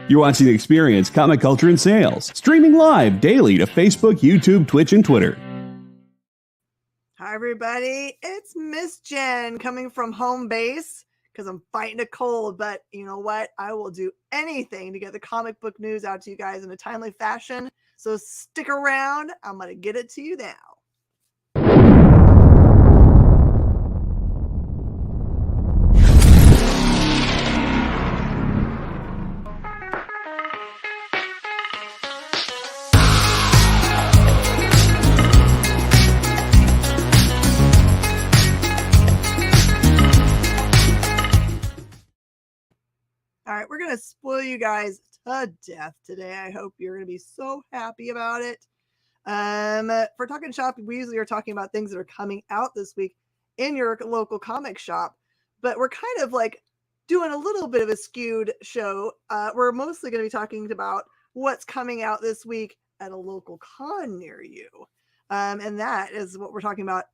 You're watching Experience Comic Culture and Sales, streaming live daily to Facebook, YouTube, Twitch, and Twitter. Hi, everybody. It's Miss Jen coming from home base because I'm fighting a cold, but you know what? I will do anything to get the comic book news out to you guys in a timely fashion. So stick around. I'm going to get it to you now. All right, we're going to spoil you guys to death today. I hope you're going to be so happy about it. For Talkin Shop, we usually are talking about things that are coming out this week in your local comic shop, but we're kind of like doing a little bit of a skewed show. We're mostly going to be talking about what's coming out this week at a local con near you. And that is what we're talking about,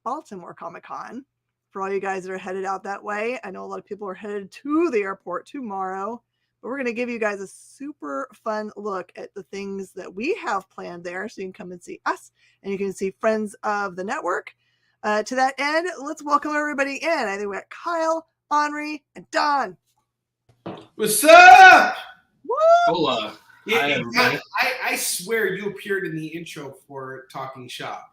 Baltimore Comic Con. For all you guys that are headed out that way, I know a lot of people are headed to the airport tomorrow, but we're going to give you guys a super fun look at the things that we have planned there, so you can come and see us, and you can see friends of the network. To that end, let's welcome everybody in. I think we got Kyle, Henri, and Don. What's up? Woo! Hola. Yeah, I swear you appeared in the intro for Talking Shop.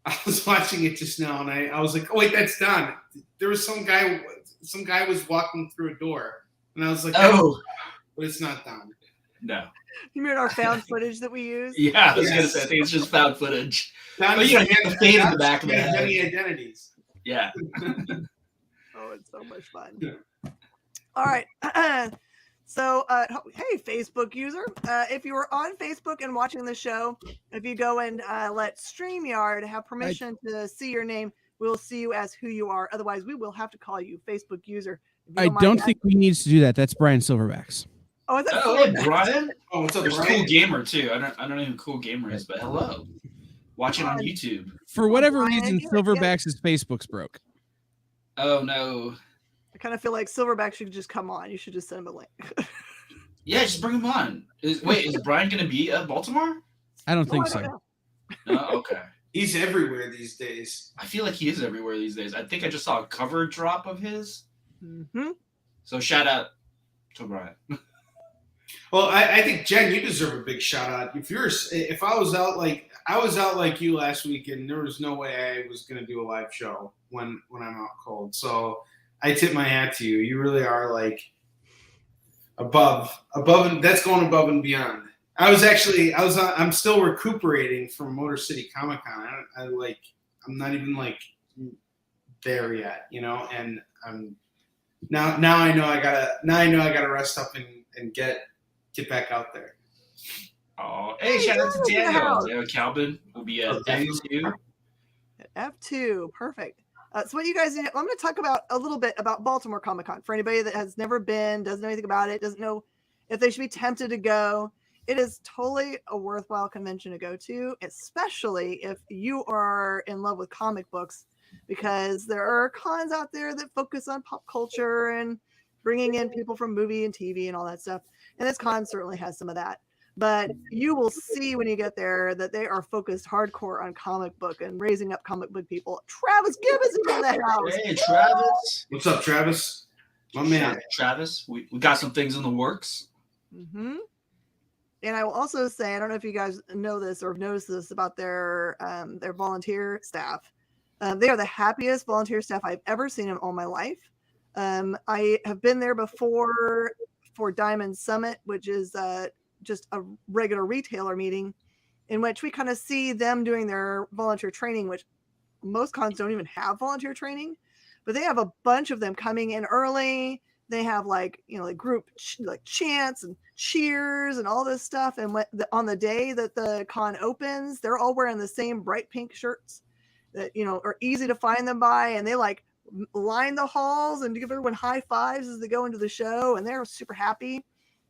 I was watching it just now, and I was like, "Oh wait, that's Don." There was some guy was walking through a door, and I was like, "Oh, but it's not Don." No. You mean our found footage that we use? Yeah, I was gonna say. I think it's just found footage. Don, but you know, the fade in the back of the head. Many identities. Yeah. Oh, it's so much fun. Yeah. All right. So, hey, Facebook user, if you were on Facebook and watching the show, if you go and let StreamYard have permission to see your name, we'll see you as who you are. Otherwise, we will have to call you Facebook user. I don't think we need to do that. That's Brian Silverbacks. Oh, is that hey, Brian? Oh, what's up, There's Brian? Cool Gamer, too. I don't know who Cool Gamer is, but hello. Watch it on YouTube. For whatever Brian, reason, Silverbacks' Facebook's broke. Oh, no. I kind of feel like Silverback should just come on. You should just send him a link. Yeah, just bring him on. Is Brian going to be at Baltimore? I don't think so. No? Okay. He's everywhere these days. I feel like he is everywhere these days. I think I just saw a cover drop of his. Mm-hmm. So shout out to Brian. Well, I think Jen, you deserve a big shout out. If I was out like you last week, and there was no way I was going to do a live show when I'm out cold. So I tip my hat to you. You really are like above, and that's going above and beyond. I'm still recuperating from Motor City Comic Con. I'm not even like there yet, you know. And now I know I gotta rest up and get back out there. Oh, hey, shout out to Daniel. Daniel Calvin will be at F2. At F2, perfect. So what you guys need, I'm going to talk about a little bit about Baltimore Comic Con for anybody that has never been, doesn't know anything about it, doesn't know if they should be tempted to go. It is totally a worthwhile convention to go to, especially if you are in love with comic books, because there are cons out there that focus on pop culture and bringing in people from movie and TV and all that stuff. And this con certainly has some of that. But you will see when you get there that they are focused hardcore on comic book and raising up comic book people. Travis Gibbons is in the house. Hey, Travis. What's up, Travis? My man. Travis, we got some things in the works. Mm-hmm. And I will also say, I don't know if you guys know this or have noticed this about their volunteer staff. They are the happiest volunteer staff I've ever seen in all my life. I have been there before for Diamond Summit, which is just a regular retailer meeting in which we kind of see them doing their volunteer training, which most cons don't even have volunteer training, but they have a bunch of them coming in early. They have like group chants and cheers and all this stuff. And on the day that the con opens, they're all wearing the same bright pink shirts that, are easy to find them by. And they like line the halls and give everyone high fives as they go into the show. And they're super happy.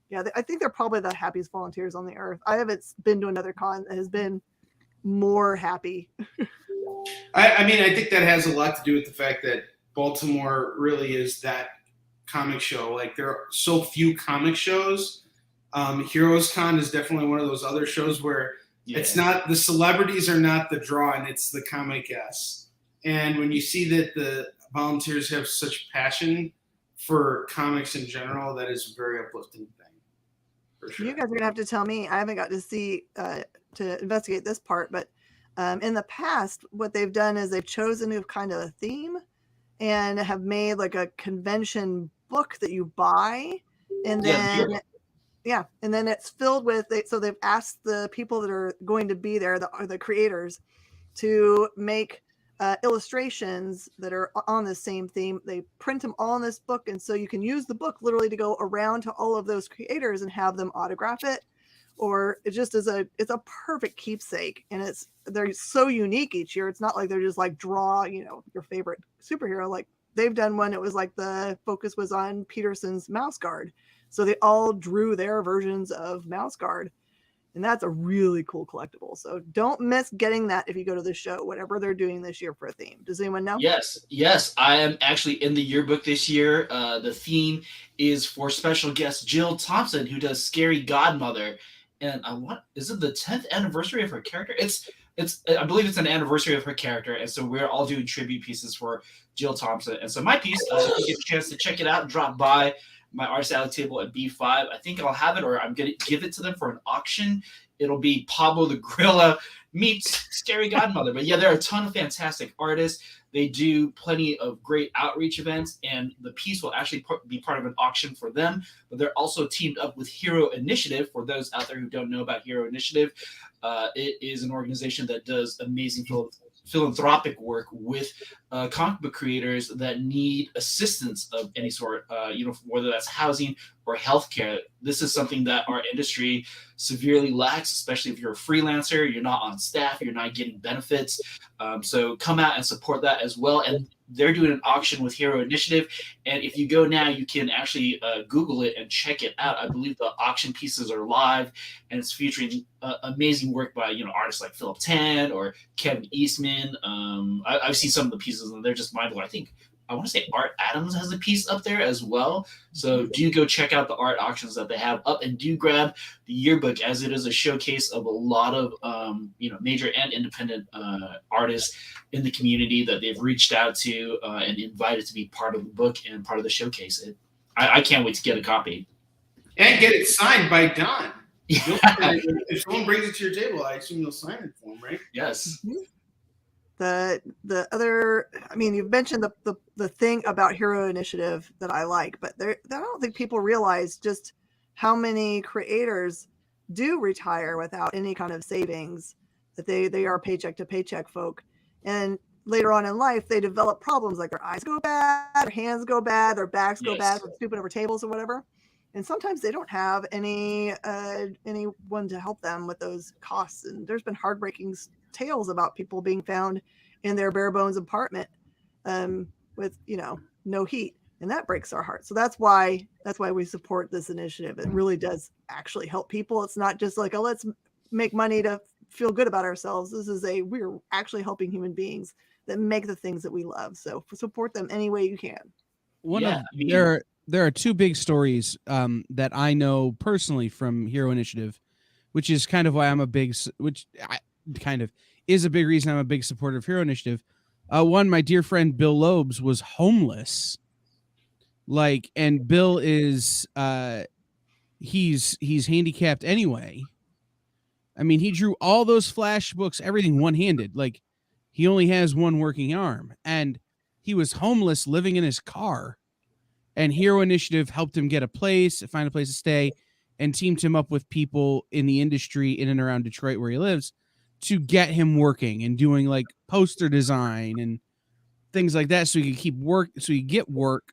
Yeah, I think they're probably the happiest volunteers on the earth. I haven't been to another con that has been more happy. I think that has a lot to do with the fact that Baltimore really is that comic show. Like, there are so few comic shows Heroes Con is definitely one of those other shows where it's not the celebrities are not the draw, and it's the comic guests. And when you see that the volunteers have such passion for comics in general, that is a very uplifting thing. For sure. You guys are gonna have to tell me. I haven't got to see to investigate this part, but in the past, what they've done is they've chosen a kind of a theme and have made like a convention book that you buy, and then and then it's filled with. So they've asked the people that are going to be there, the creators, to make illustrations that are on the same theme. They print them all in this book, and so you can use the book literally to go around to all of those creators and have them autograph it, or it just is it's a perfect keepsake. And they're so unique each year. It's not like they're just like draw your favorite superhero. Like they've done one, it was like the focus was on Peterson's Mouse Guard, so they all drew their versions of Mouse Guard. And that's a really cool collectible. So don't miss getting that if you go to the show, whatever they're doing this year for a theme. Does anyone know? Yes. I am actually in the yearbook this year. The theme is for special guest Jill Thompson, who does Scary Godmother. And is it the 10th anniversary of her character? I believe it's an anniversary of her character. And so we're all doing tribute pieces for Jill Thompson. And so my piece, if you get a chance to check it out, drop by my artist alley table at B5. I think I'll have it, or I'm going to give it to them for an auction. It'll be Pablo the Gorilla meets Scary Godmother. But yeah, there are a ton of fantastic artists. They do plenty of great outreach events, and the piece will actually be part of an auction for them. But they're also teamed up with Hero Initiative. For those out there who don't know about Hero Initiative, it is an organization that does amazing philanthropic work with comic book creators that need assistance of any sort, whether that's housing or healthcare. This is something that our industry severely lacks, especially if you're a freelancer, you're not on staff, you're not getting benefits. So come out and support that as well. And they're doing an auction with Hero Initiative. And if you go now, you can actually Google it and check it out. I believe the auction pieces are live, and it's featuring amazing work by artists like Philip Tan or Kevin Eastman. I've seen some of the pieces, and they're just mind-blowing. I want to say Art Adams has a piece up there as well. So do go check out the art auctions that they have up, and do grab the yearbook, as it is a showcase of a lot of major and independent artists in the community that they've reached out to and invited to be part of the book and part of the showcase. I can't wait to get a copy. And get it signed by Don. If someone brings it to your table, I assume you'll sign it for him, right? Yes. Mm-hmm. The other, you've mentioned the thing about Hero Initiative that I like, but I don't think people realize just how many creators do retire without any kind of savings, that they are paycheck to paycheck folk. And later on in life, they develop problems like their eyes go bad, their hands go bad, their backs go bad from stooping over tables or whatever. And sometimes they don't have anyone to help them with those costs. And there's been heartbreaking tales about people being found in their bare bones apartment with no heat, and that breaks our heart. So that's why we support this initiative. It really does actually help people. It's not just like, let's make money to feel good about ourselves. We're actually helping human beings that make the things that we love. So support them any way you can. There are two big stories that I know personally from Hero Initiative, which is kind of why I'm a big reason I'm a big supporter of Hero Initiative. One, my dear friend Bill Loebs was homeless. And Bill is he's handicapped anyway. He drew all those Flash books, everything one-handed. He only has one working arm, and he was homeless, living in his car. And Hero Initiative helped him find a place to stay, and teamed him up with people in the industry in and around Detroit where he lives to get him working and doing poster design and things like that, so he could get work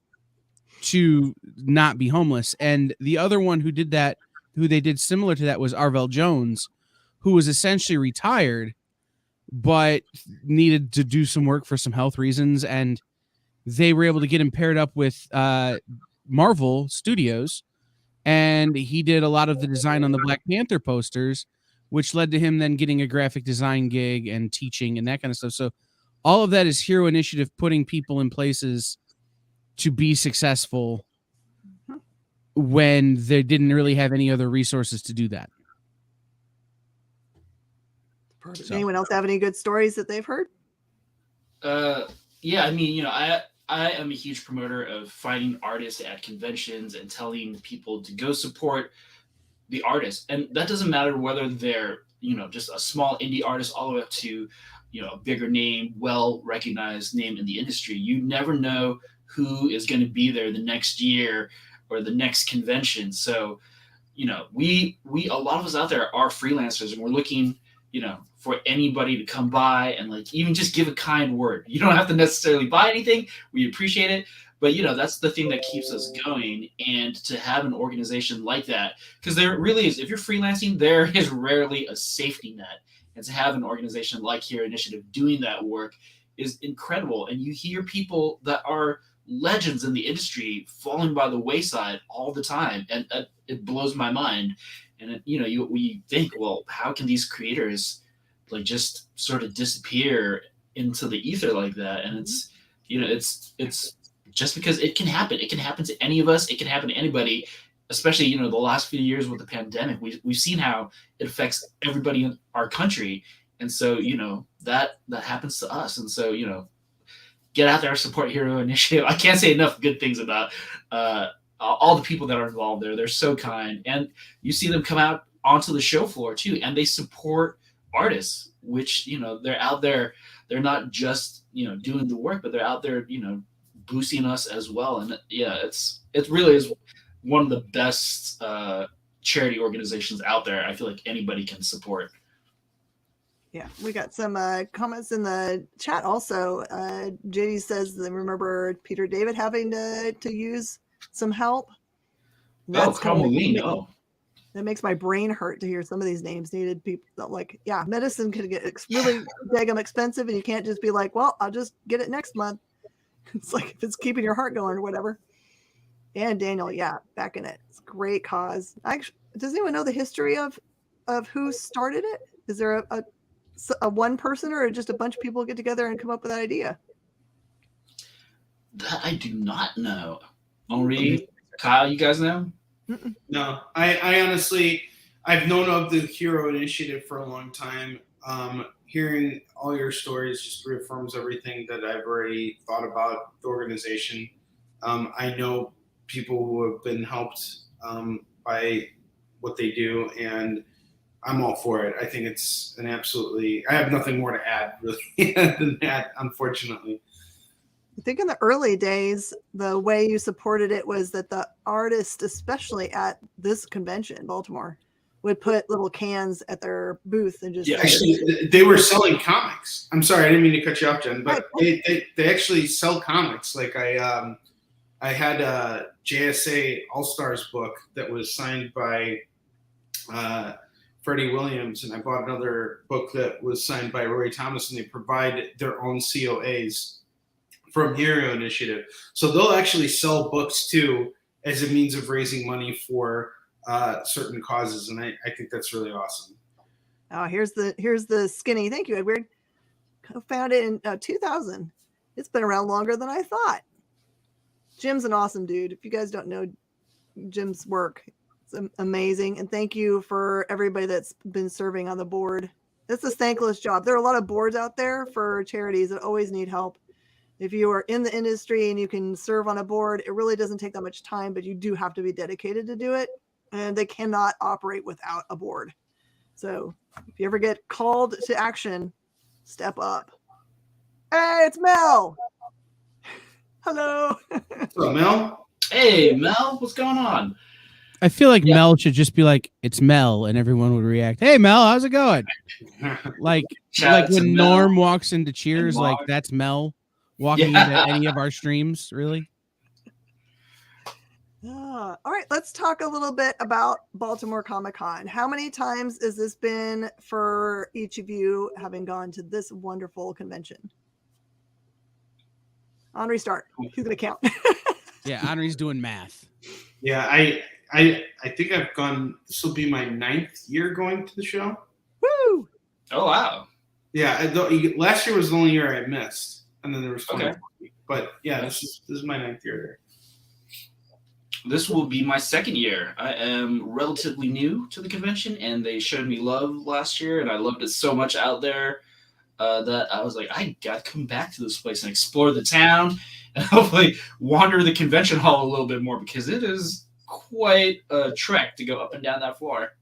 to not be homeless. And the other one who did that, who they did similar to that, was Arvell Jones, who was essentially retired but needed to do some work for some health reasons, and they were able to get him paired up with Marvel Studios, and he did a lot of the design on the Black Panther posters, which led to him then getting a graphic design gig and teaching and that kind of stuff. So all of that is Hero Initiative putting people in places to be successful when they didn't really have any other resources to do that. Perfect. So. Anyone else have any good stories that they've heard? Yeah, I mean, I am a huge promoter of finding artists at conventions and telling people to go support the artist. And that doesn't matter whether they're, just a small indie artist all the way up to, a bigger name, well-recognized name in the industry. You never know who is going to be there the next year or the next convention. So, we a lot of us out there are freelancers, and we're looking, for anybody to come by and like even just give a kind word. You don't have to necessarily buy anything. We appreciate it. But, that's the thing that keeps us going. And to have an organization like that, because there really is, if you're freelancing, there is rarely a safety net. And to have an organization like Hero Initiative doing that work is incredible. And you hear people that are legends in the industry falling by the wayside all the time. And it blows my mind. And, we think, well, how can these creators like just sort of disappear into the ether like that? And it's, it's just because it can happen. It can happen to any of us. It can happen to anybody, especially, the last few years with the pandemic. We've seen how it affects everybody in our country. And so, that happens to us. And so, get out there, support Hero Initiative. I can't say enough good things about all the people that are involved there. They're so kind. And you see them come out onto the show floor too, and they support artists, which, they're out there. They're not just, doing the work, but they're out there, boosting us as well. And yeah, it really is one of the best charity organizations out there. I feel like anybody can support. Yeah, we got some comments in the chat also. JD says they remember Peter David having to use some help. That's that makes my brain hurt to hear some of these names needed. People that medicine could get really daggum expensive, and you can't just be like, well, I'll just get it next month. It's like if it's keeping your heart going or whatever. And Daniel, back in it. It's a great cause. Actually, does anyone know the history of who started it? Is there a one person or just a bunch of people get together and come up with that idea? That I do not know. Henri, Kyle, you guys know? Mm-mm. No, I honestly, I've known of the Hero Initiative for a long time. Hearing all your stories just reaffirms everything that I've already thought about the organization. I know people who have been helped by what they do, and I'm all for it. I think it's I have nothing more to add really than that, unfortunately. I think in the early days, the way you supported it was that the artists, especially at this convention in Baltimore, would put little cans at their booth and just actually they were selling comics. I'm sorry, I didn't mean to cut you off, Jen, but they actually sell comics. Like I had a JSA All-Stars book that was signed by Freddie Williams, and I bought another book that was signed by Roy Thomas, and they provide their own COAs from Hero Initiative. So they'll actually sell books too as a means of raising money for certain causes, and I think that's really awesome. Oh, here's the skinny. Thank you, Edward. Co-founded in 2000. It's been around longer than I thought. Jim's an awesome dude. If you guys don't know Jim's work, it's amazing. And thank you for everybody that's been serving on the board. It's a thankless job. There are a lot of boards out there for charities that always need help. If you are in the industry and you can serve on a board, it really doesn't take that much time, but you do have to be dedicated to do it. And they cannot operate without a board. So if you ever get called to action, step up. Hey, it's Mel. Hello. What's up, Mel? Hey, Mel, what's going on? I feel like Mel should just be like, it's Mel, and everyone would react. Hey, Mel, how's it going? like when Norm walks into Cheers, like that's Mel walking into any of our streams, really? All right, let's talk a little bit about Baltimore Comic-Con. How many times has this been for each of you having gone to this wonderful convention? Henri, start. He's going to count. Yeah, Henri's doing math. Yeah, I think I've gone, this will be my 9th year going to the show. Woo! Oh, wow. Yeah, last year was the only year I missed, and then there was 20. Okay. But yeah, this is my 9th year there. This will be my second year. I am relatively new to the convention, and they showed me love last year, and I loved it so much out there that I was like, I got to come back to this place and explore the town and hopefully wander the convention hall a little bit more because it is quite a trek to go up and down that floor.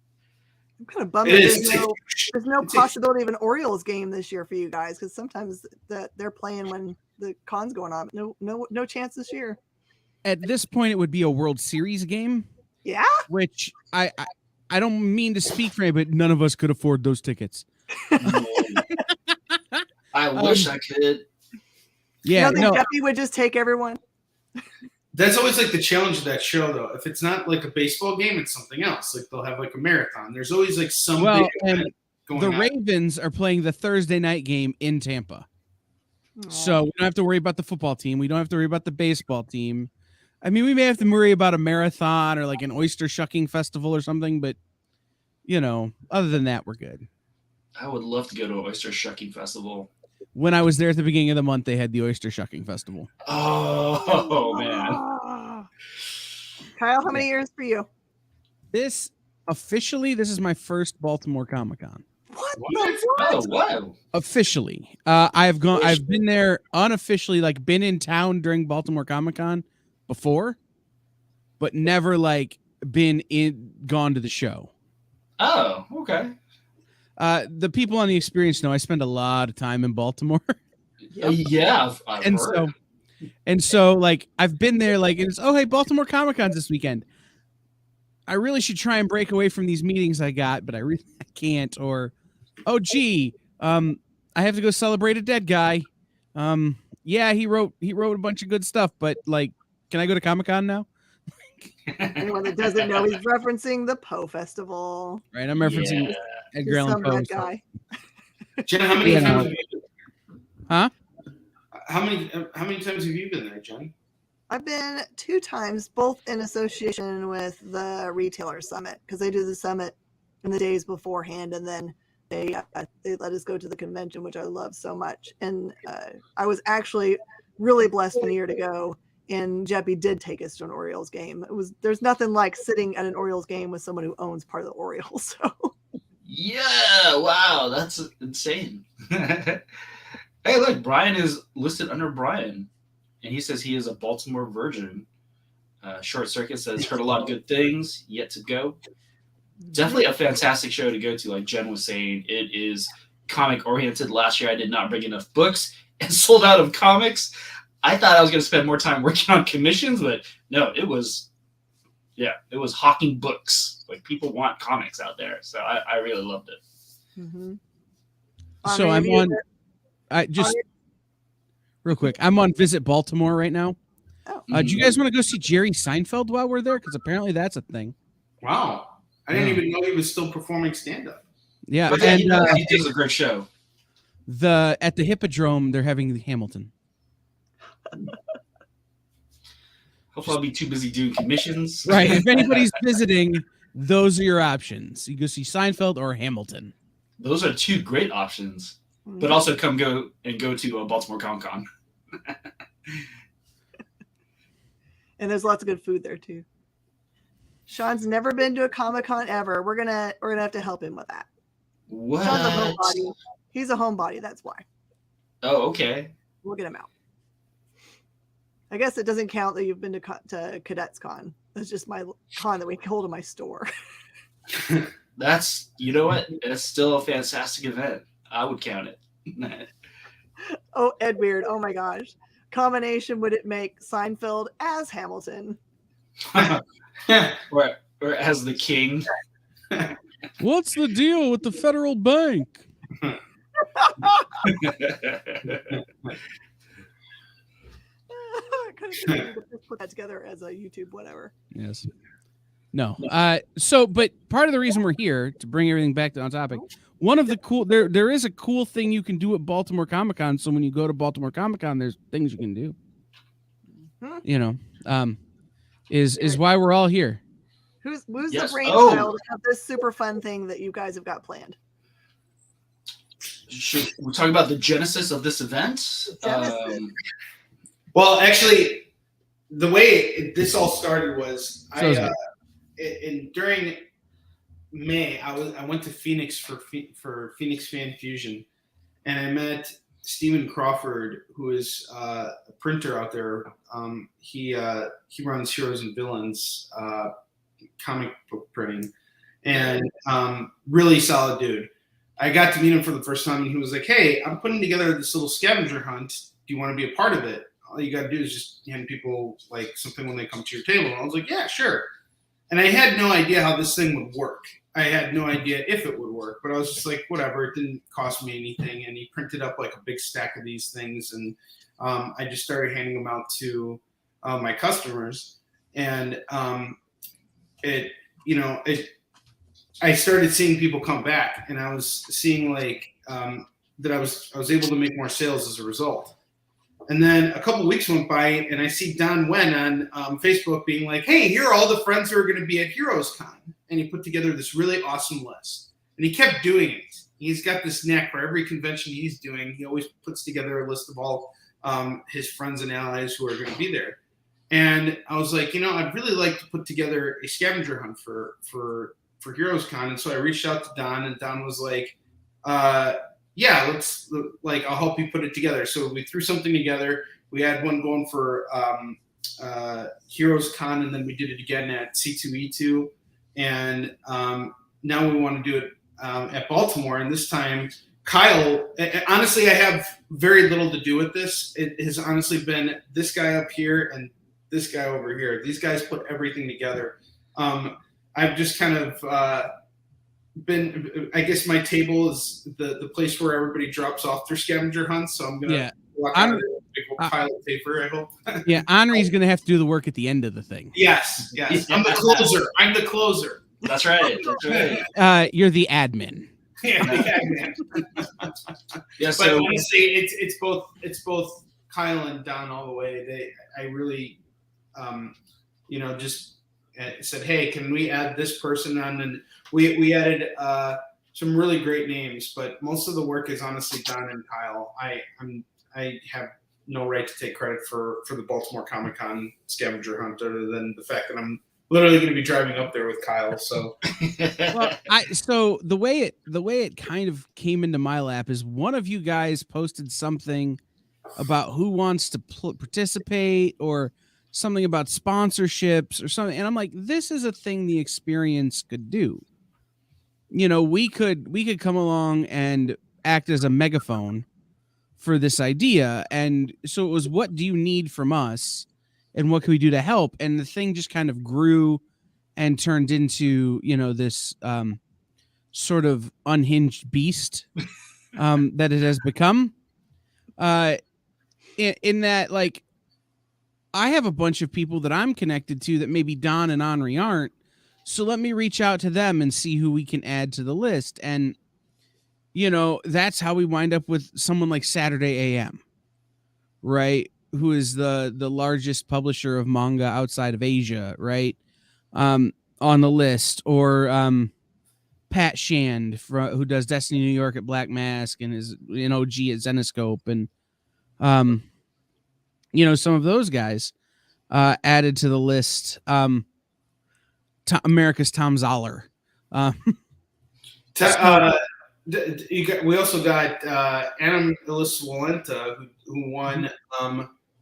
I'm kind of bummed that there's no possibility of an Orioles game this year for you guys because sometimes they're playing when the con's going on. No chance this year. At this point, it would be a World Series game. Yeah. Which I don't mean to speak for you, but none of us could afford those tickets. I wish I could. Yeah, you don't think Jeffy would just take everyone? That's always like the challenge of that show, though. If it's not like a baseball game, it's something else. Like they'll have like a marathon. There's always like some big event going on. The Ravens are playing the Thursday night game in Tampa. So we don't have to worry about the football team. We don't have to worry about the baseball team. I mean, we may have to worry about a marathon or like an oyster shucking festival or something, but other than that, we're good. I would love to go to an oyster shucking festival. When I was there at the beginning of the month, they had the oyster shucking festival. Oh man. Kyle, how many years for you? This is my first Baltimore Comic-Con. What? Oh, wow. Officially. I've been there unofficially, like been in town during Baltimore Comic-Con before, but never like gone to the show. Oh, okay. The people on the experience know I spend a lot of time in Baltimore. Yeah, I've heard. So like I've been there, like it's hey, Baltimore Comic-Con's this weekend. I really should try and break away from these meetings I got, but I can't. Or I have to go celebrate a dead guy. Yeah, he wrote a bunch of good stuff, but like, can I go to Comic-Con now? Anyone that doesn't know, he's referencing the Poe Festival. Right, I'm referencing Edgar Allan Poe. Guy. Jen, how many times have you been? Huh? How many times have you been there, Jen? I've been 2 times, both in association with the Retailer Summit, because they do the summit in the days beforehand, and then they let us go to the convention, which I love so much. And I was actually really blessed 1 year to go, and Jeppy did take us to an Orioles game. There's nothing like sitting at an Orioles game with someone who owns part of the Orioles. So yeah, wow, that's insane. Hey, look, Brian is listed under Brian, and he says he is a Baltimore virgin. Short Circuit says heard a lot of good things, yet to go. Definitely a fantastic show to go to. Like Jen was saying, it is comic oriented. Last year I did not bring enough books and sold out of comics. I thought I was going to spend more time working on commissions, but no, it was hawking books. Like people want comics out there, so I really loved it. Mm-hmm. So real quick, I'm on Visit Baltimore right now. Oh. Do you guys want to go see Jerry Seinfeld while we're there? Because apparently that's a thing. Wow. I didn't even know he was still performing stand-up. Yeah, but and he did a great show. At the Hippodrome, they're having the Hamilton. Hopefully I'll be too busy doing commissions. Right. If anybody's visiting, those are your options. You go see Seinfeld or Hamilton. Those are 2 great options. But also go to a Baltimore Comic-Con. And there's lots of good food there too. Sean's never been to a Comic-Con ever. We're gonna have to help him with that. What? Sean's a homebody. He's a homebody. That's why. Oh, okay. We'll get him out. I guess it doesn't count that you've been to Cadets Con. That's just my con that we hold in my store. That's, you know what? It's still a fantastic event. I would count it. Oh, Ed Weird. Oh my gosh. Combination would it make Seinfeld as Hamilton? or as the king. What's the deal with the federal bank? I couldn't put that together as a YouTube whatever. Yes. No. But part of the reason we're here to bring everything back on topic. One of the cool there is a cool thing you can do at Baltimore Comic-Con. So when you go to Baltimore Comic-Con, there's things you can do. Is why we're all here. Who's the brainchild of this super fun thing that you guys have got planned? Should we talk about the genesis of this event? Well, actually, the way this all started was So during May I went to Phoenix for Phoenix Fan Fusion, and I met Stephen Crawford, who is a printer out there. He runs Heroes and Villains comic book printing, and really solid dude. I got to meet him for the first time, and he was like, "Hey, I'm putting together this little scavenger hunt. Do you want to be a part of it? All you got to do is just hand people like something when they come to your table." And I was like, "Yeah, sure." And I had no idea how this thing would work. I had no idea if it would work, but I was just like, whatever. It didn't cost me anything. And he printed up like a big stack of these things, and I just started handing them out to my customers. And I started seeing people come back, and I was seeing like that I was able to make more sales as a result. And then a couple weeks went by, and I see Don Wen on Facebook being like, "Hey, here are all the friends who are going to be at Heroes Con." And he put together this really awesome list. And he kept doing it. He's got this knack for every convention he's doing. He always puts together a list of all his friends and allies who are going to be there. And I was like, I'd really like to put together a scavenger hunt for Heroes Con. And so I reached out to Don, and Don was like, yeah, I'll help you put it together. So we threw something together. We had one going for Heroes Con, and then we did it again at C2E2. And now we want to do it at Baltimore. And this time, Kyle, honestly, I have very little to do with this. It has honestly been this guy up here and this guy over here. These guys put everything together. I've just kind of I guess my table is the place where everybody drops off their scavenger hunts. So I'm going to walk out of there with a big pile of paper, I hope. Yeah, Henri's going to have to do the work at the end of the thing. Yes. I'm the closer. That's right. That's right. You're the admin. Yeah, the admin. Yeah, but honestly, it's both Kyle and Don all the way. I really, just said, "Hey, can we add this person on?" And we added some really great names, but most of the work is honestly Don and Kyle. I have no right to take credit for the Baltimore Comic Con scavenger hunt, other than the fact that I'm literally going to be driving up there with Kyle. So, so the way it kind of came into my lap is one of you guys posted something about who wants to participate or something about sponsorships or something, and I'm like, this is a thing the experience could do. We could come along and act as a megaphone for this idea. And so it was, what do you need from us and what can we do to help? And the thing just kind of grew and turned into, this sort of unhinged beast that it has become. In that, like, I have a bunch of people that I'm connected to that maybe Don and Henri aren't. So let me reach out to them and see who we can add to the list. And, that's how we wind up with someone like Saturday AM, right? Who is the largest publisher of manga outside of Asia, right? On the list. Or Pat Shand, who does Destiny New York at Black Mask and is an OG at Zenoscope. And, some of those guys added to the list. America's Tom Zoller. We also got Adam Iliswalenta, who won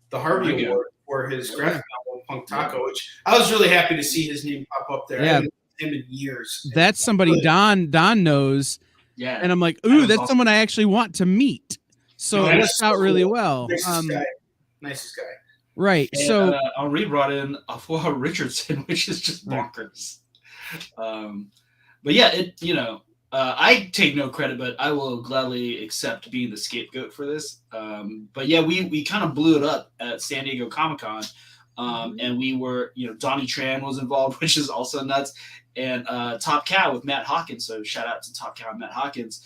the Harvey Award for his graphic novel Punk Taco, which I was really happy to see his name pop up there. Yeah. I haven't seen him in years. That's somebody Don knows. Yeah. And I'm like, ooh, that's someone I actually want to meet. So it worked out really well. Nicest guy. Right. And, so Henri brought in Afua Richardson, which is just bonkers. But yeah, I take no credit, but I will gladly accept being the scapegoat for this. But yeah, we kind of blew it up at San Diego Comic-Con. And we were, Donnie Tran was involved, which is also nuts. And Top Cow with Matt Hawkins. So shout out to Top Cow and Matt Hawkins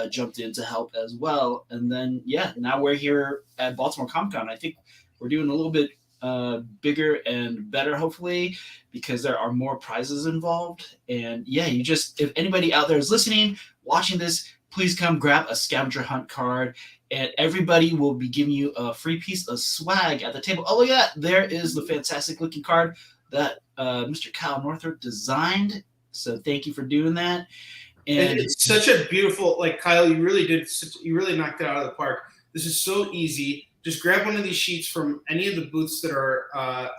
jumped in to help as well. And then, now we're here at Baltimore Comic-Con. I think we're doing a little bit bigger and better, hopefully, because there are more prizes involved. And if anybody out there is listening, watching this, please come grab a scavenger hunt card and everybody will be giving you a free piece of swag at the table. Oh, look at that. There is the fantastic looking card that Mr. Kyle Northrup designed. So thank you for doing that. And it's such a beautiful, like, Kyle, you really knocked it out of the park. This is so easy. Just grab one of these sheets from any of the booths that are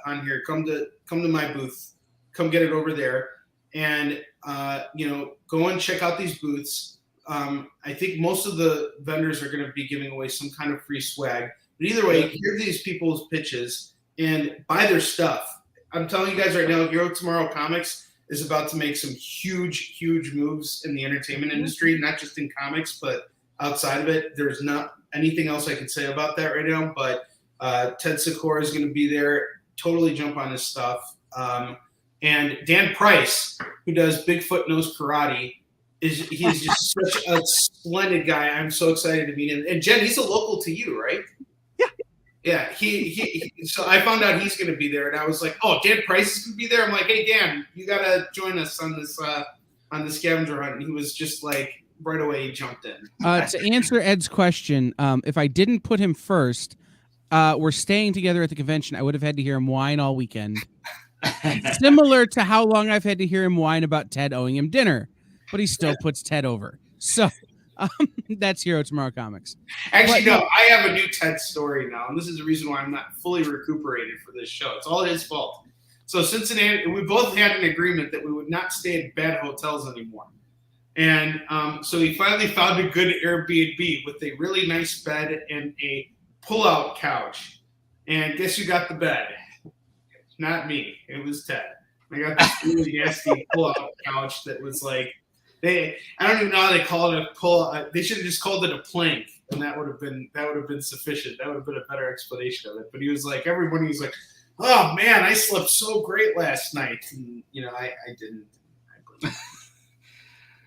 on here. Come to my booth. Come get it over there. And, go and check out these booths. I think most of the vendors are going to be giving away some kind of free swag. But either way, hear these people's pitches and buy their stuff. I'm telling you guys right now, Hero Tomorrow Comics is about to make some huge, huge moves in the entertainment industry, not just in comics, but outside of it. There's not anything else I can say about that right now, but Ted Sikora is going to be there. Totally jump on his stuff. And Dan Price, who does Bigfoot Knows Karate, he's just such a splendid guy. I'm so excited to meet him. And Jen, he's a local to you, right? Yeah, he so I found out he's going to be there, and I was like, "Oh, Dan Price is going to be there." I'm like, "Hey, Dan, you got to join us on the scavenger hunt." And he was just like, right away, he jumped in. To answer Ed's question, if I didn't put him first, we're staying together at the convention. I would have had to hear him whine all weekend, similar to how long I've had to hear him whine about Ted owing him dinner, but he still puts Ted over. So. That's Hero Tomorrow Comics. Actually, no, I have a new Ted story now, and this is the reason why I'm not fully recuperated for this show. It's all his fault. So Cincinnati, we both had an agreement that we would not stay at bad hotels anymore. And so he finally found a good Airbnb with a really nice bed and a pull-out couch. And guess who got the bed? Not me. It was Ted. I got this really nasty pull-out couch that was like, I don't even know how they call it a pull. They should have just called it a plank, and that would have been sufficient. That would have been a better explanation of it. But he was like, everybody was like, "Oh man, I slept so great last night," and I didn't.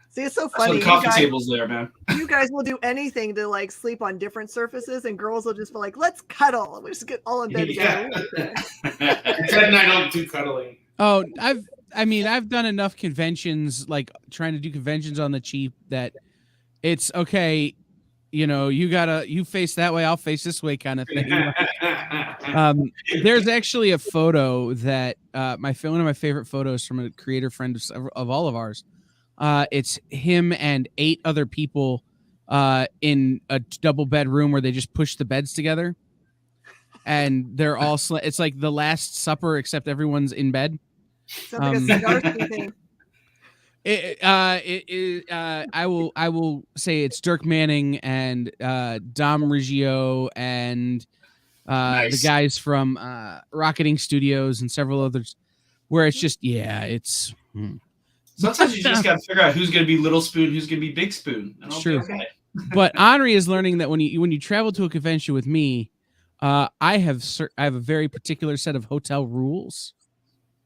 See, it's so funny. That's what the coffee table's there, man. You guys will do anything to like sleep on different surfaces, and girls will just be like, "Let's cuddle," and we just get all in bed together. Ted and I don't do cuddling. Oh, I've done enough conventions, like trying to do conventions on the cheap, that it's okay. You face that way, I'll face this way, kind of thing. There's actually a photo that one of my favorite photos from a creator friend of all of ours. It's him and 8 other people in a double bed room where they just push the beds together, and they're all. It's like the Last Supper, except everyone's in bed. Sounds like a cigar thing. I will say it's Dirk Manning and Dom Riggio and the guys from Rocketing Studios and several others, where it's just it's. Sometimes you just got to figure out who's going to be Little Spoon, who's going to be Big Spoon. True. Okay. But Henri is learning that when you travel to a convention with me, I have a very particular set of hotel rules.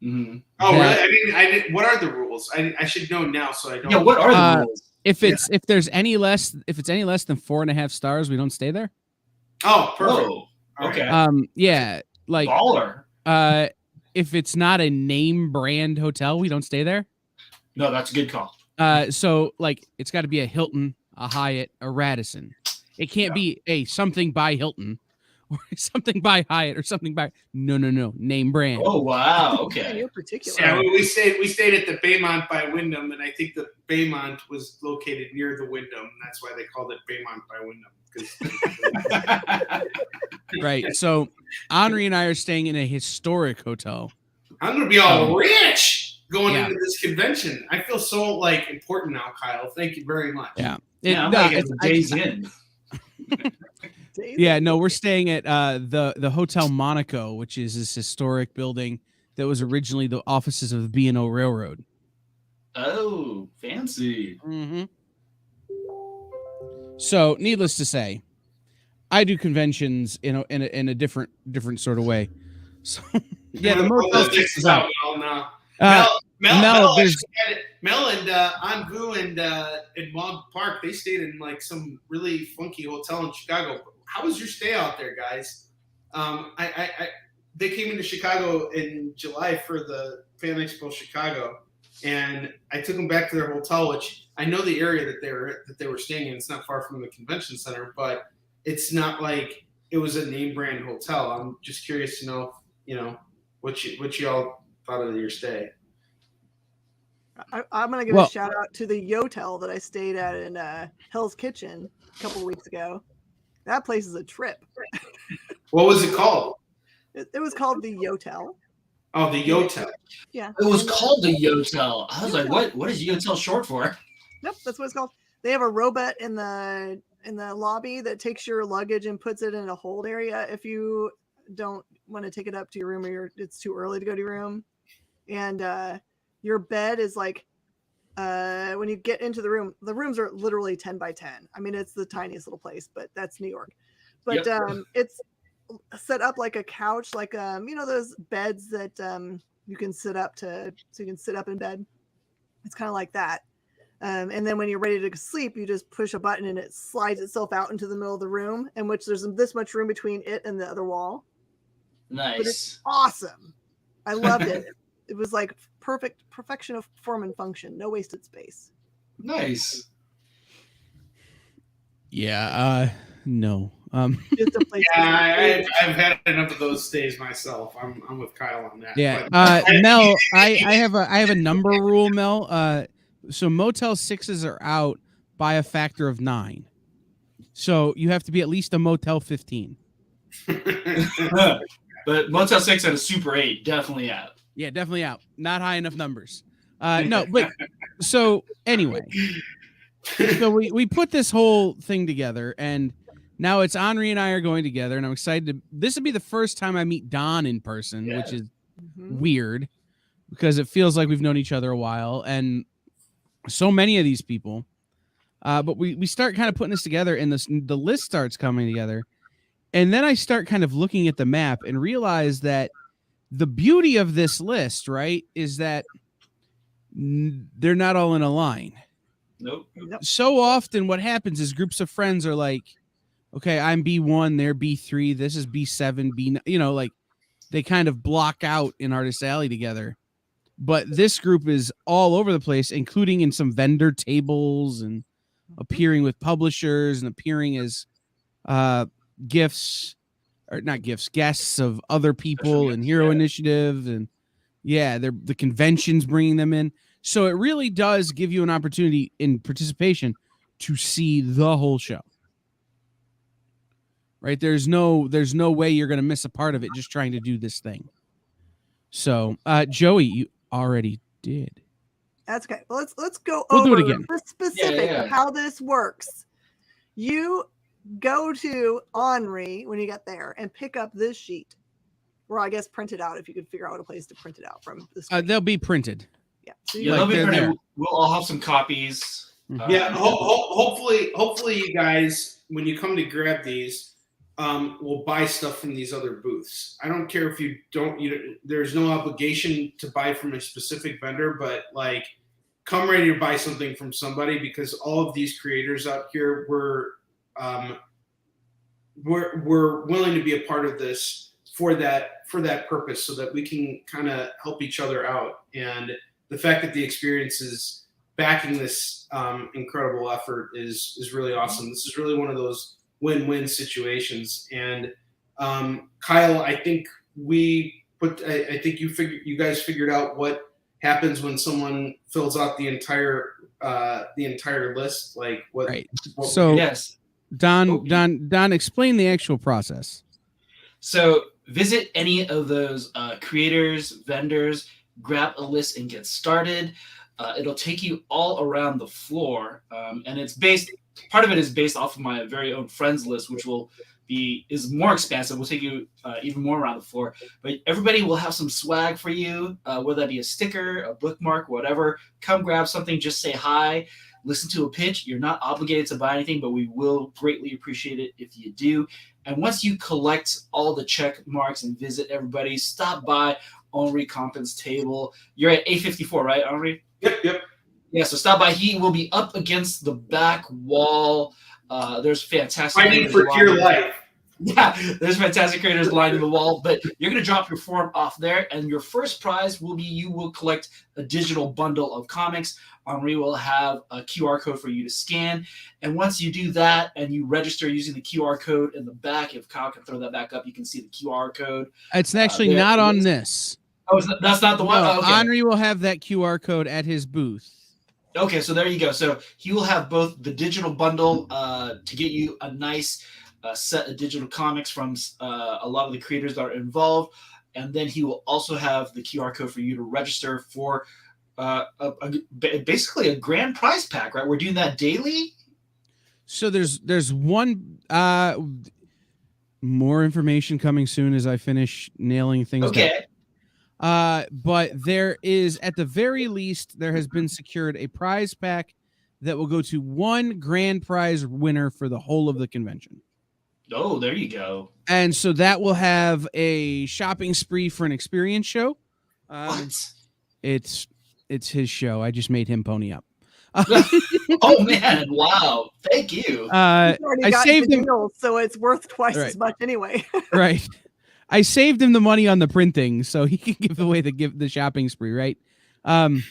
Mm-hmm. Oh, really? I didn't. What are the rules? I should know now, so I don't. Yeah, what are the rules? If it's any less than 4.5 stars, we don't stay there. Oh, perfect. Whoa. Okay. Like baller. If it's not a name brand hotel, we don't stay there. No, that's a good call. So like it's got to be a Hilton, a Hyatt, a Radisson. It can't be a something by Hilton. Or something by Hyatt or something by no name brand. Oh wow, okay. You're particular. Yeah, we stayed at the Baymont by Wyndham, and I think the Baymont was located near the Wyndham. That's why they called it Baymont by Wyndham. Right. So Henri and I are staying in a historic hotel. I'm gonna be all rich going into this convention. I feel so like important now, Kyle. Thank you very much. Yeah. I'm like days in. Yeah, no, we're staying at the Hotel Monaco, which is this historic building that was originally the offices of the B&O Railroad. Oh, fancy. Mm-hmm. So, needless to say, I do conventions in a different sort of way. So, yeah, the motel is out. Mel and Angu and Mog Park, they stayed in like some really funky hotel in Chicago. How was your stay out there, guys? They came into Chicago in July for the Fan Expo Chicago, and I took them back to their hotel, which I know the area that they were staying in. It's not far from the convention center, but it's not like it was a name brand hotel. I'm just curious to know, what you all thought of your stay. I'm going to give a shout out to the Yotel that I stayed at in Hell's Kitchen a couple of weeks ago. That place is a trip. What was it called? It was called the Yotel. Oh, the Yotel. Yeah. It was called the Yotel. I was like, what is Yotel short for? Nope, that's what it's called. They have a robot in the lobby that takes your luggage and puts it in a hold area if you don't want to take it up to your room or it's too early to go to your room. And your bed is like when you get into the rooms are literally 10 by 10. I mean, it's the tiniest little place, but that's New York. But it's set up like a couch, like those beds that you can sit up so you can sit up in bed. It's kind of like that. And then when you're ready to sleep, you just push a button and it slides itself out into the middle of the room, in which there's this much room between it and the other wall. Nice. But it's awesome. I loved it. It was like perfection of form and function. No wasted space. Nice. Yeah. No. Just a place. Yeah, I've had enough of those stays myself. I'm with Kyle on that. Yeah. But, Mel, I have a number rule, Mel. So Motel 6s are out by a factor of 9. So you have to be at least a Motel 15. But Motel 6 at a Super 8, definitely out. Yeah, definitely out. Not high enough numbers. No, but so anyway. So we put this whole thing together, and now it's Henri and I are going together, and I'm excited this will be the first time I meet Don in person, which is weird because it feels like we've known each other a while, and so many of these people. But we start kind of putting this together, and the list starts coming together. And then I start kind of looking at the map and realize that the beauty of this list, right, is that they're not all in a line. Nope. So often what happens is groups of friends are like, okay, I'm B1, they're B3, this is B7, B9, like they kind of block out in Artist Alley together. But this group is all over the place, including in some vendor tables and appearing with publishers and appearing as guests of other people and Hero Initiative. And the convention's bringing them in. So it really does give you an opportunity in participation to see the whole show. Right? There's no way you're going to miss a part of it just trying to do this thing. So, Joey, you already did. That's okay. Well, let's go We'll over do it again. the specific of how this works. You go to Henri when you get there and pick up this sheet, or I guess print it out if you could figure out a place to print it out from. They'll be printed. Yeah. So They'll be printed. We'll all have some copies. Hopefully you guys, when you come to grab these, will buy stuff from these other booths. I don't care if you don't. There's no obligation to buy from a specific vendor, but like, come ready to buy something from somebody, because all of these creators out here we're willing to be a part of this for that purpose, so that we can kind of help each other out. And the fact that the experience is backing this incredible effort is really awesome. This is really one of those win-win situations. And Kyle, I think you guys figured out what happens when someone fills out the entire list. Like what? Right. Yes. Don, explain the actual process. So visit any of those creators, vendors, grab a list and get started. It'll take you all around the floor, and it's part of it is based off of my very own friends list, which is more expansive. We'll take you even more around the floor, but everybody will have some swag for you, whether that be a sticker, a bookmark, whatever. Come grab something, just say hi, listen to a pitch. You're not obligated to buy anything, but we will greatly appreciate it if you do. And once you collect all the check marks and visit everybody, stop by Henri Compton's table. You're at A54, right, Henri? Yep. Yeah, so stop by. He will be up against the back wall. There's fantastic. Fighting for dear life. Yeah, there's fantastic creators lining the wall, but you're going to drop your form off there, and your first prize will be you will collect a digital bundle of comics. Henri will have a QR code for you to scan, and once you do that and you register using the QR code in the back, if Kyle can throw that back up, you can see the QR code. It's actually not on this. Oh, that's not the one? No, Oh, okay. Henri will have that QR code at his booth. Okay, so there you go. So he will have both the digital bundle to get you a nice set of digital comics from a lot of the creators that are involved, and then he will also have the QR code for you to register for basically a grand prize pack, right? We're doing that daily. So there's one more information coming soon as I finish nailing things down. Okay. But there is, at the very least, there has been secured a prize pack that will go to one grand prize winner for the whole of the convention. Oh, there you go. And so that will have a shopping spree for an experience show. What? It's his show. I just made him pony up. Oh man! Wow, thank you. I saved him, so it's worth twice as much anyway. Right. I saved him the money on the printing, so he can give away the shopping spree, right? But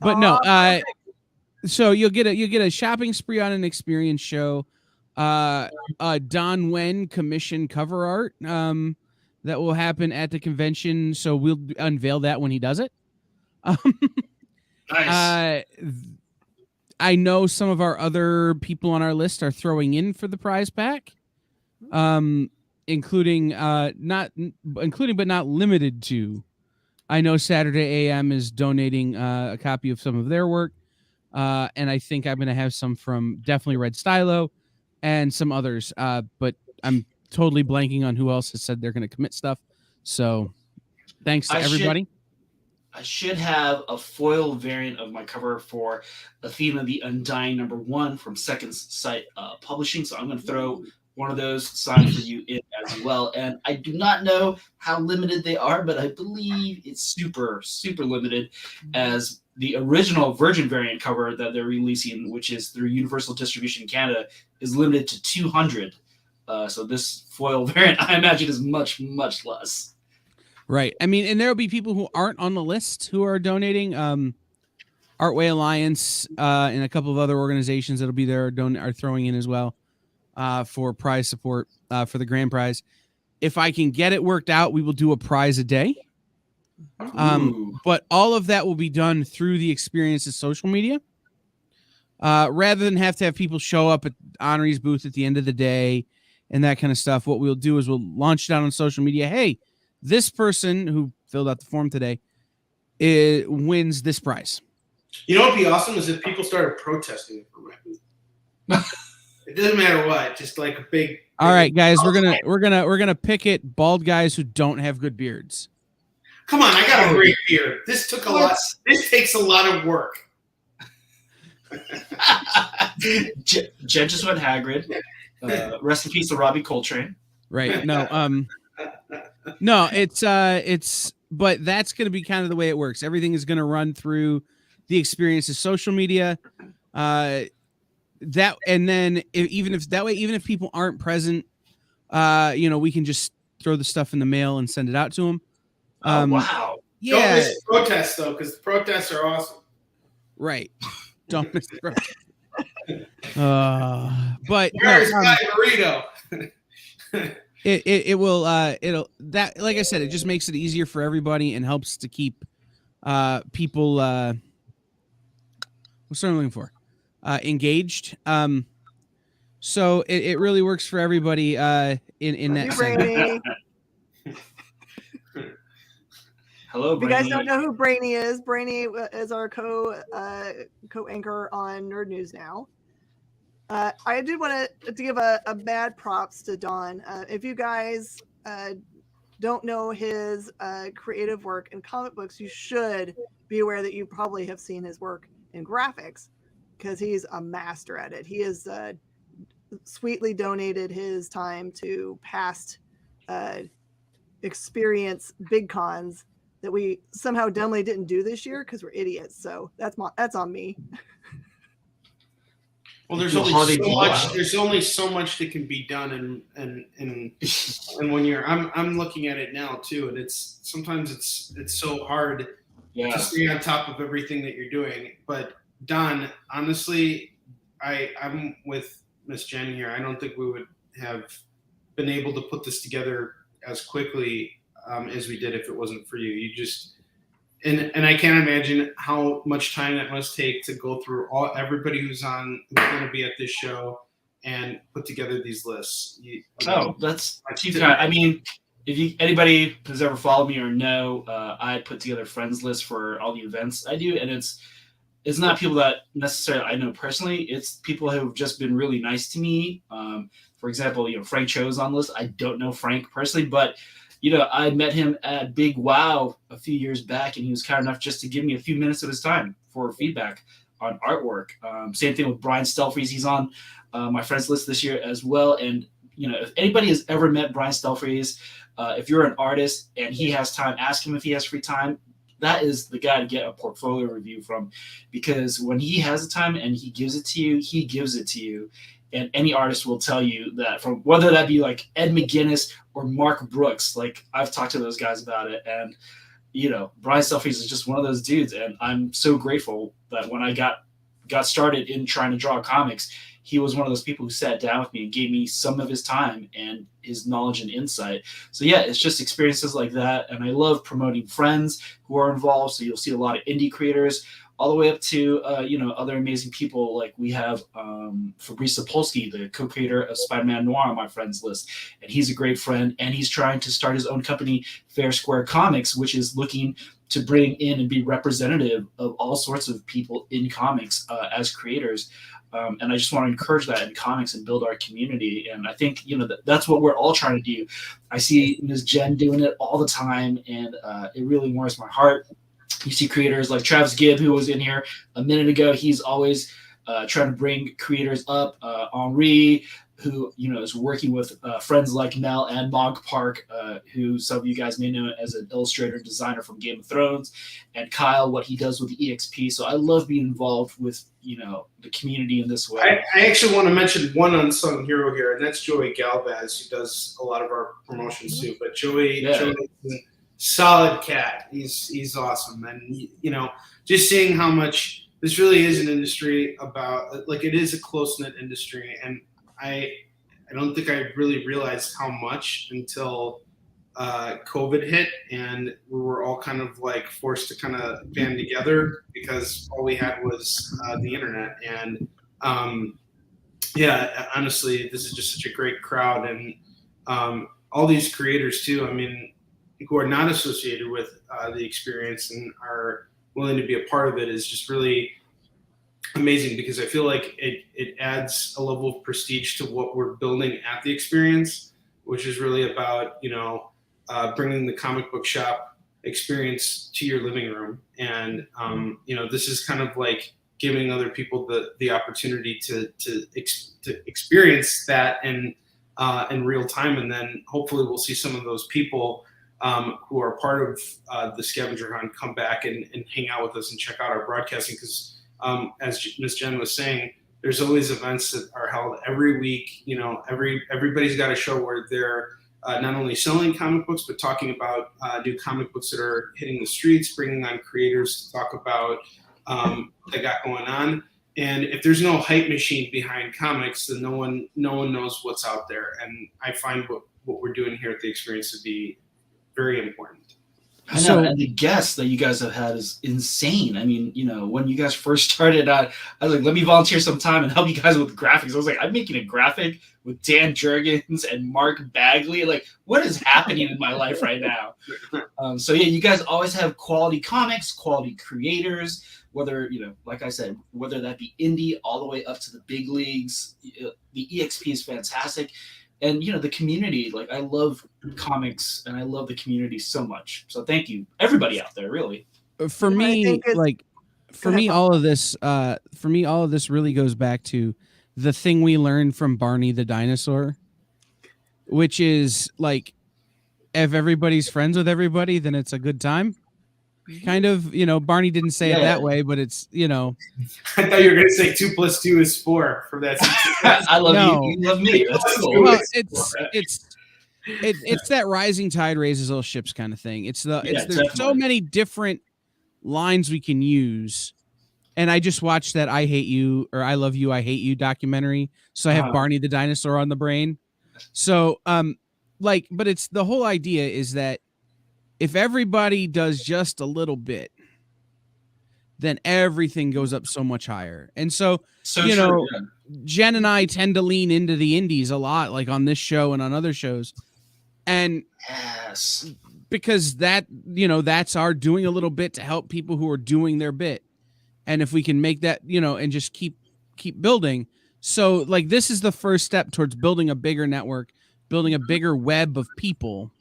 no. So you'll get a shopping spree on an experience show. Don Wen commission cover art that will happen at the convention, so we'll unveil that when he does it. Nice. I know some of our other people on our list are throwing in for the prize pack, including but not limited to. I know Saturday AM is donating a copy of some of their work, and I think I'm going to have some from definitely Red Stylo and some others, but I'm totally blanking on who else has said they're going to commit stuff. So thanks to everybody. I should have a foil variant of my cover for Athena the Undying #1 from Second Sight Publishing. So I'm going to throw one of those signed for you in as well. And I do not know how limited they are, but I believe it's super, super limited, as the original Virgin variant cover that they're releasing, which is through Universal Distribution Canada, is limited to 200. So this foil variant, I imagine, is much, much less. Right. I mean, and there will be people who aren't on the list who are donating. Artway Alliance and a couple of other organizations that'll be there are throwing in as well for prize support for the grand prize. If I can get it worked out, we will do a prize a day. But all of that will be done through the Experience's social media. Rather than have to have people show up at Henri's booth at the end of the day and that kind of stuff, what we'll do is we'll launch it out on social media. Hey, this person who filled out the form today wins this prize. You know what would be awesome is if people started protesting for my booth. It doesn't matter what, just like a big. All right, guys, we're gonna picket bald guys who don't have good beards. Come on, I got a great beard. This took a lot. This takes a lot of work. Jen just went Hagrid. Rest in peace to Robbie Coltrane. Right. No. No. It's. But that's going to be kind of the way it works. Everything is going to run through the Experience's social media. That and then even if people aren't present, we can just throw the stuff in the mail and send it out to them. Wow. Yeah. Don't miss the protests though, because the protests are awesome. Right. Don't miss the protests. But where's my burrito? It will that, like I said, it just makes it easier for everybody and helps to keep people what's what I'm looking for engaged. So it really works for everybody in that sense. Hello, if you Brainy. guys don't know who Brainy is our co-anchor on Nerd News Now. I did want to give a bad props to Don. If you guys don't know his creative work in comic books, you should be aware that you probably have seen his work in graphics, because he's a master at it. He has sweetly donated his time to past experience big cons that we somehow dumbly didn't do this year because we're idiots. So that's on me. Well, there's Do a only holiday so much. blowout. There's only so much that can be done in 1 year. I'm looking at it now too, and sometimes it's so hard to Yeah. stay on top of everything that you're doing. But Don, honestly, I'm with Miss Jen here. I don't think we would have been able to put this together as quickly as we did if it wasn't for you. You just and I can't imagine how much time that must take to go through everybody who's going to be at this show and put together these lists. That's too kind. I mean, if anybody has ever followed me or know, I put together friends list for all the events I do, and it's not people that necessarily I know personally. It's people who have just been really nice to me. For example, Frank Cho's on the list. I don't know Frank personally, but I met him at Big Wow a few years back, and he was kind enough just to give me a few minutes of his time for feedback on artwork. Same thing with Brian Stelfreeze. He's on my friends list this year as well. And, if anybody has ever met Brian Stelfreeze, if you're an artist and he has time, ask him if he has free time. That is the guy to get a portfolio review from, because when he has the time and he gives it to you, he gives it to you. And any artist will tell you that, from whether that be like Ed McGuinness or Mark Brooks. Like, I've talked to those guys about it, and Brian Stelfreeze is just one of those dudes, and I'm so grateful that when I got started in trying to draw comics, he was one of those people who sat down with me and gave me some of his time and his knowledge and insight. So yeah, it's just experiences like that, and I love promoting friends who are involved. So you'll see a lot of indie creators, all the way up to other amazing people. Like we have Fabrice Sapolsky, the co-creator of Spider-Man Noir, on my friends list, and he's a great friend, and he's trying to start his own company, Fair Square Comics, which is looking to bring in and be representative of all sorts of people in comics as creators. And I just want to encourage that in comics and build our community. And I think, that's what we're all trying to do. I see Ms. Jen doing it all the time, and it really warms my heart. You see creators like Travis Gibb, who was in here a minute ago. He's always trying to bring creators up. Henri, who is working with friends like Mel and Mog Park, who some of you guys may know as an illustrator and designer from Game of Thrones, and Kyle, what he does with the EXP. So I love being involved with the community in this way. I actually want to mention one unsung hero here, and that's Joey Galvez, who does a lot of our promotions too. But Joey solid cat. He's awesome, and just seeing how much this really is an industry about, like, it is a close knit industry, and I don't think I really realized how much until COVID hit, and we were all kind of like forced to kind of band together because all we had was the internet. And honestly, this is just such a great crowd, and all these creators too. I mean, who are not associated with the experience and are willing to be a part of it is just really amazing, because I feel like it adds a level of prestige to what we're building at the experience, which is really about bringing the comic book shop experience to your living room. And this is kind of like giving other people the opportunity to experience that in real time, and then hopefully we'll see some of those people who are part of the scavenger hunt come back and hang out with us and check out our broadcasting, because as Ms. Jen was saying, there's always events that are held every week. Everybody's got a show where they're not only selling comic books, but talking about new comic books that are hitting the streets, bringing on creators to talk about what they got going on. And if there's no hype machine behind comics, then no one knows what's out there. And I find what we're doing here at the experience to be very important. I know, and the guests that you guys have had is insane. I mean, when you guys first started out, I was like, let me volunteer some time and help you guys with graphics. I was like, I'm making a graphic with Dan Jurgens and Mark Bagley. Like, what is happening in my life right now? So yeah, you guys always have quality comics, quality creators, whether, like I said, whether that be indie all the way up to the big leagues. The EXP is fantastic. And, the community, like, I love comics and I love the community so much. So thank you, everybody out there, really. For me, all of this really goes back to the thing we learned from Barney the dinosaur, which is, like, if everybody's friends with everybody, then it's a good time. kind of, Barney didn't say it that way, but it's, I thought you were going to say 2 + 2 is 4 from that. I love No. you. You love me. That's cool. Well, it's that rising tide raises all ships kind of thing. There's definitely. so many different lines we can use. And I just watched that I Hate You or I Love You, I Hate You documentary. So I have Barney the dinosaur on the brain. So, but it's the whole idea is that if everybody does just a little bit, then everything goes up so much higher. And so true, Jen and I tend to lean into the indies a lot, like on this show and on other shows. And yes, because that's our doing a little bit to help people who are doing their bit. And if we can make that, and just keep building. So like, this is the first step towards building a bigger network, building a bigger web of people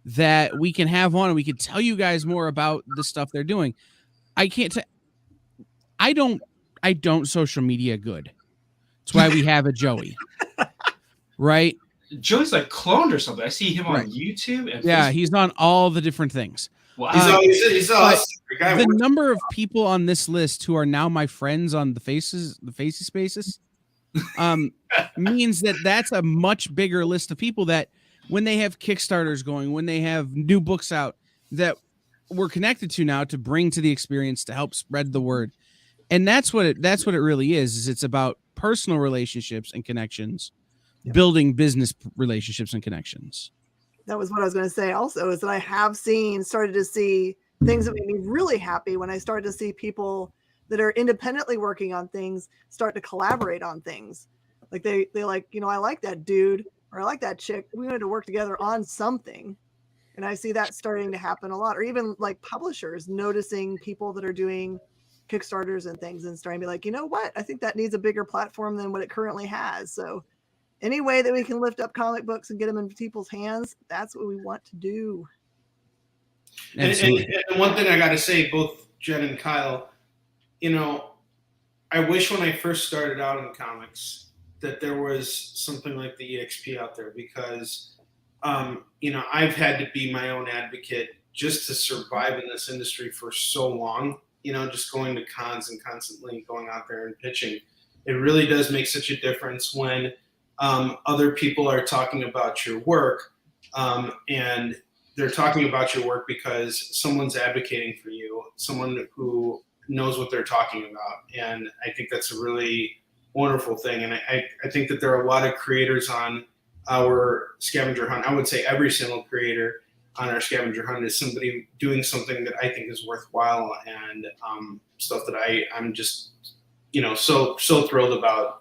that we can have on, and we can tell you guys more about the stuff they're doing. I don't social media good. That's why we have a Joey. Right? Joey's like cloned or something. I see him on YouTube. And yeah, Facebook. he's on all the different things. Wow. He's the number of people on this list who are now my friends on the Facey Spaces, means that that's a much bigger list of people that when they have Kickstarters going, when they have new books out, that we're connected to now to bring to the experience to help spread the word. And that's what it really is it's about personal relationships and connections, building business relationships and connections. That was what I was going to say also, is that I have started to see things that made me really happy when I started to see people that are independently working on things start to collaborate on things. Like they like, I like that dude or I like that chick. We wanted to work together on something. And I see that starting to happen a lot, or even like publishers noticing people that are doing Kickstarters and things and starting to be like, you know what? I think that needs a bigger platform than what it currently has. So any way that we can lift up comic books and get them in people's hands, that's what we want to do. And one thing I got to say, both Jen and Kyle, I wish when I first started out in comics that there was something like the EXP out there, because I've had to be my own advocate just to survive in this industry for so long, just going to cons and constantly going out there and pitching. It really does make such a difference when other people are talking about your work, and they're talking about your work because someone's advocating for you, someone who knows what they're talking about. And I think that's a really wonderful thing. And I think that there are a lot of creators on our scavenger hunt. I would say every single creator on our scavenger hunt is somebody doing something that I think is worthwhile, and stuff that I'm just, so thrilled about.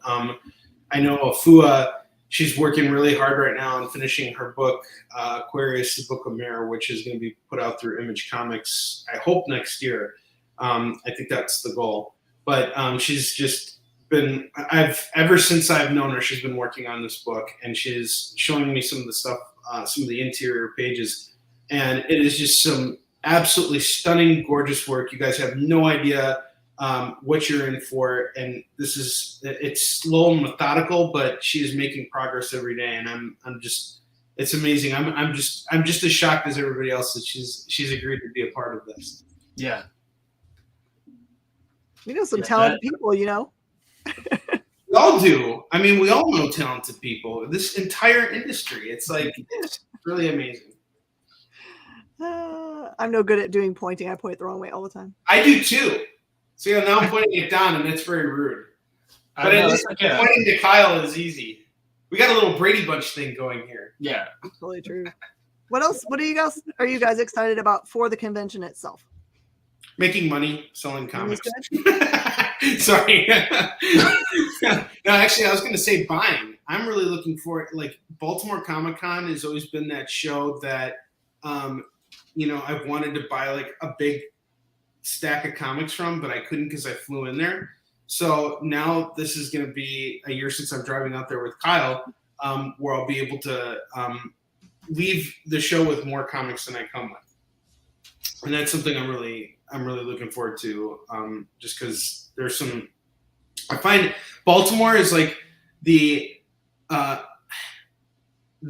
I know Afua, she's working really hard right now on finishing her book, Aquarius, the Book of Mirror, which is going to be put out through Image Comics, I hope next year. I think that's the goal. But she's just been, ever since I've known her, she's been working on this book, and she's showing me some of the stuff, some of the interior pages. And it is just some absolutely stunning, gorgeous work. You guys have no idea what you're in for, and it's slow and methodical, but she is making progress every day, and I'm just, it's amazing. I'm just as shocked as everybody else that she's agreed to be a part of this. Yeah, we know some talented people, We all do. I mean, we all know talented people. This entire industry, it's really amazing. I'm no good at doing pointing. I point the wrong way all the time. I do too. So now I'm pointing it down, and it's very rude. But at least pointing to Kyle is easy. We got a little Brady Bunch thing going here. Yeah, totally true. What else? What are you guys excited about for the convention itself? Making money selling comics. Sorry. No, actually, I was going to say buying. I'm really looking for it. Baltimore Comic Con has always been that show that, I've wanted to buy a big stack of comics from, but I couldn't because I flew in there. So now this is going to be a year since I'm driving out there with Kyle, where I'll be able to leave the show with more comics than I come with, and that's something I'm really looking forward to. Just because there's some, I find Baltimore is the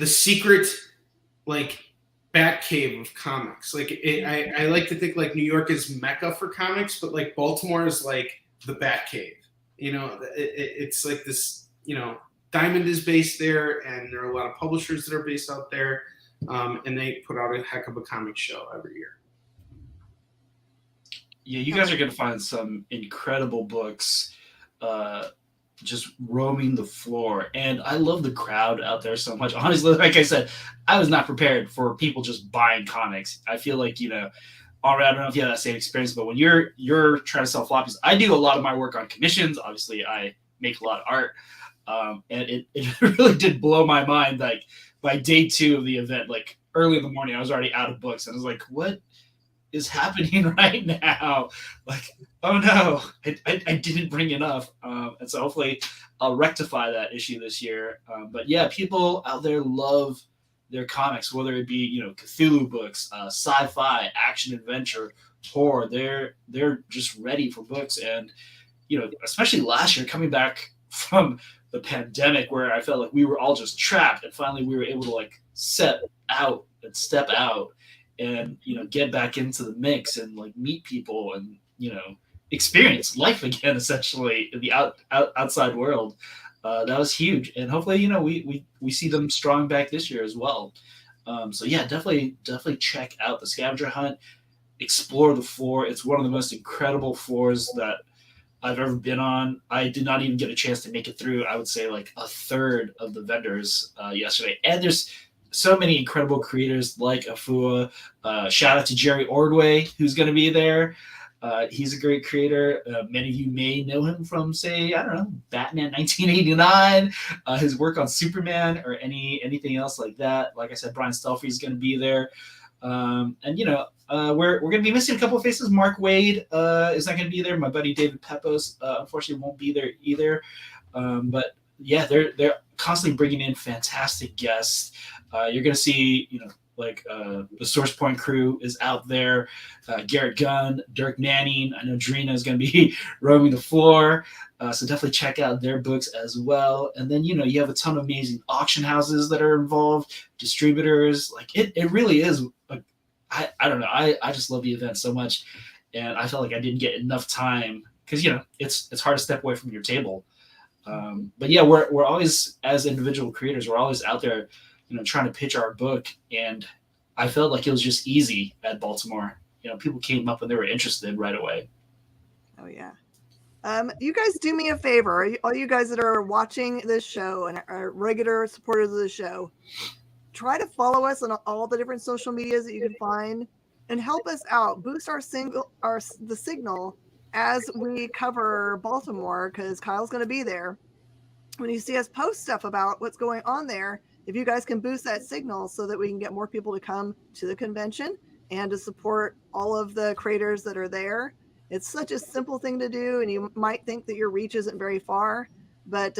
secret bat cave of comics. Like I like to think like New York is Mecca for comics, but like Baltimore is like the bat cave. You know, it's like this. You know, Diamond is based there, and there are a lot of publishers that are based out there, and they put out a heck of a comic show every year. Yeah, you guys are going to find some incredible books just roaming the floor. And I love the crowd out there so much. Honestly, like I said, I was not prepared for people just buying comics. I feel like, you know, I don't know if you have that same experience, but when you're trying to sell floppies, I do a lot of my work on commissions. Obviously, I make a lot of art. And it really did blow my mind. Like by day 2 of the event, like early in the morning, I was already out of books. And I was like, what is happening right now? Like, oh no, I didn't bring enough. And so hopefully I'll rectify that issue this year. But yeah, people out there love their comics, whether it be, you know, Cthulhu books, sci-fi, action, adventure, horror. They're just ready for books. And, you know, especially last year, coming back from the pandemic where I felt like we were all just trapped, and finally we were able to like step out and, you know, get back into the mix and like meet people and, you know, experience life again, essentially in the outside world. That was huge. And hopefully, you know, we see them strong back this year as well. So yeah, definitely check out the scavenger hunt, explore the floor. It's one of the most incredible floors that I've ever been on. I did not even get a chance to make it through, I would say, like a third of the vendors yesterday. And there's so many incredible creators like Afua. Shout out to Jerry Ordway, who's going to be there. He's a great creator. Many of you may know him from, say, I don't know, Batman 1989, his work on Superman, or anything else like that. Like I said, Brian Stelfrey is going to be there. And, you know, we're going to be missing a couple of faces. Mark Wade is not going to be there. My buddy David Pepos, unfortunately, won't be there either. But yeah, they're constantly bringing in fantastic guests. You're going to see, you know, like the Source Point crew is out there. Garrett Gunn, Dirk Manning. I know Drina is going to be roaming the floor. So definitely check out their books as well. And then, you know, you have a ton of amazing auction houses that are involved, distributors. Like it really is. I don't know. I just love the event so much. And I felt like I didn't get enough time because, you know, it's hard to step away from your table. But yeah, we're always, as individual creators, we're always out there, you know, trying to pitch our book. And I felt like it was just easy at Baltimore. You know, people came up and they were interested right away. Oh yeah. You guys do me a favor, all you guys that are watching this show and are regular supporters of the show, try to follow us on all the different social medias that you can find and help us out, boost the signal as we cover Baltimore, because Kyle's going to be there. When you see us post stuff about what's going on there, if you guys can boost that signal so that we can get more people to come to the convention and to support all of the creators that are there. It's such a simple thing to do, and you might think that your reach isn't very far, but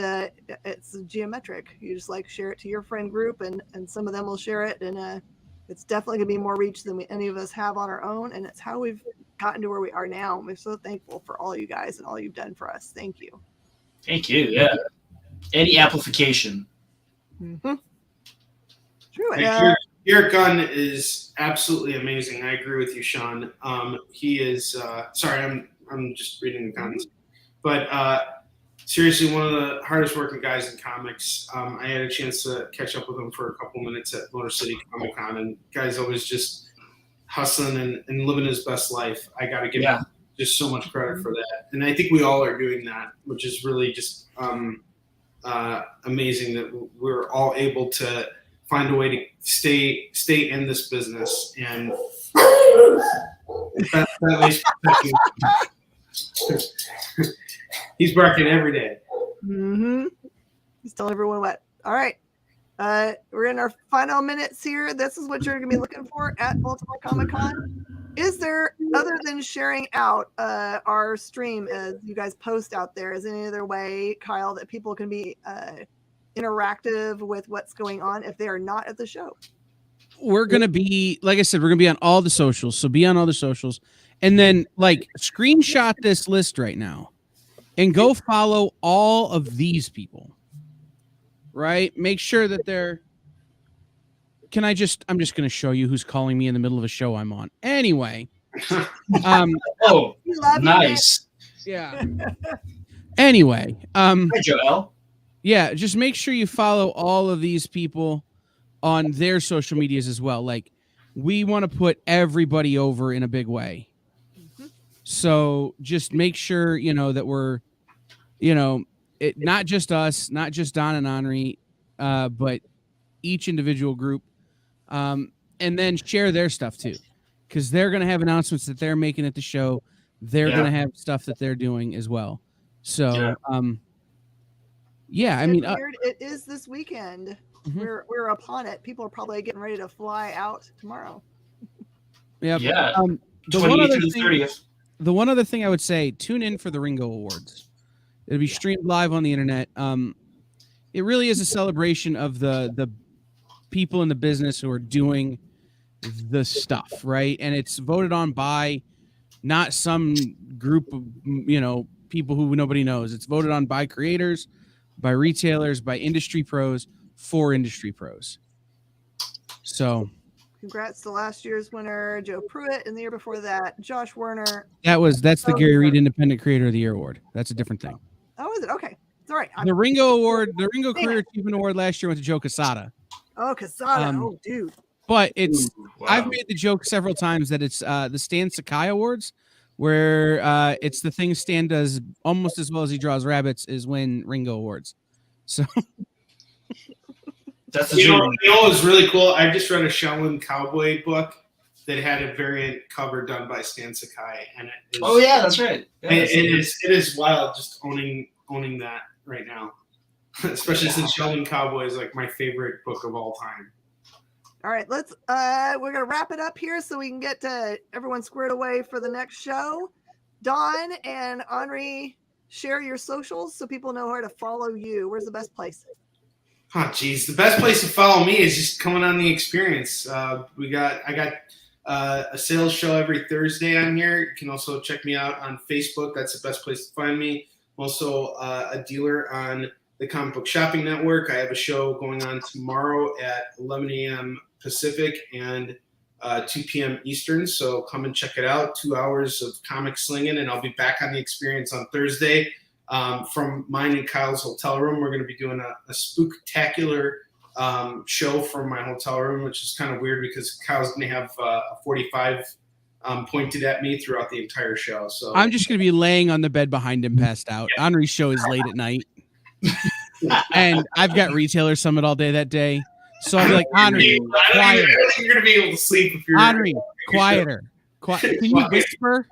it's geometric. You just like share it to your friend group, and some of them will share it, and it's definitely going to be more reach than any of us have on our own, and it's how we've gotten to where we are now. We're so thankful for all you guys and all you've done for us. Thank you. Thank you. Yeah. Any amplification. Mm-hmm. True. Garrett Gunn is absolutely amazing. I agree with you, Sean. He is. Sorry, I'm just reading the comments, but seriously, one of the hardest working guys in comics. I had a chance to catch up with him for a couple minutes at Motor City Comic Con, and guy's always just hustling and living his best life. I got to give him just so much credit for that, and I think we all are doing that, which is really just amazing that we're all able to find a way to stay in this business, and he's barking every day. Mm-hmm. He's telling everyone what. All right. We're in our final minutes here. This is what you're going to be looking for at Baltimore Comic Con. Is there, other than sharing out our stream as you guys post out there, is any other way, Kyle, that people can be interactive with what's going on if they are not at the show? We're going to be, like I said, we're going to be on all the socials. So be on all the socials. And then, like, screenshot this list right now and go follow all of these people. Right? Make sure that they're I'm just going to show you who's calling me in the middle of a show I'm on. Anyway. Oh, We love nice. Yeah. Anyway. Hi, Joel. Yeah, just make sure you follow all of these people on their social medias as well. Like, we want to put everybody over in a big way. Mhm. So just make sure, that we're, not just us, not just Don and Henri, but each individual group. And then share their stuff too, because they're going to have announcements that they're making at the show. They're going to have stuff that they're doing as well. So, I mean, it is this weekend. Mhm. We're upon it. People are probably getting ready to fly out tomorrow. Yeah. Yeah. The 28th through the 30th. The one other thing I would say, tune in for the Ringo Awards. It'll be streamed live on the internet. It really is a celebration of the people in the business who are doing the stuff, right? And it's voted on by not some group of, people who nobody knows. It's voted on by creators, by retailers, by industry pros, for industry pros. So congrats to last year's winner, Joe Pruitt, and the year before that, Josh Werner. That's the Gary Reed Independent Creator of the Year Award. That's a different thing. Oh, is it? Okay. It's all right. The Ringo Career Achievement Award last year went to Joe Quesada. Oh, Quesada. Oh, dude. But it's Wow. I've made the joke several times that it's the Stan Sakai Awards, where it's the thing Stan does almost as well as he draws rabbits is win Ringo Awards. So That's the You know dream. what was really cool? I just read a Shaolin Cowboy book that had a variant cover done by Stan Sakai, and it is, Oh yeah, that's right. Yeah, it is wild just owning that right now, especially since Shaolin Cowboy is like my favorite book of all time. All right, let's we're gonna wrap it up here so we can get everyone squared away for the next show. Don and Henri, share your socials so people know where to follow you. Where's the best place? Oh, geez, the best place to follow me is just coming on the experience. I got a sales show every Thursday on here. You can also check me out on Facebook. That's the best place to find me. I'm also a dealer on the Comic Book Shopping Network. I have a show going on tomorrow at 11 a.m. Pacific and 2 p.m. Eastern. So come and check it out. 2 hours of comic slinging, and I'll be back on the experience on Thursday. From mine and Kyle's hotel room, we're going to be doing a spooktacular show from my hotel room, which is kind of weird because Kyle's going to have a 45 pointed at me throughout the entire show. So I'm just going to be laying on the bed behind him, passed out. Henri's show is late at night, and I've got Retailer Summit all day that day. So I'll be like, Henri, quieter. I don't think you're going to be able to sleep if you're Henri, quieter. Can you whisper?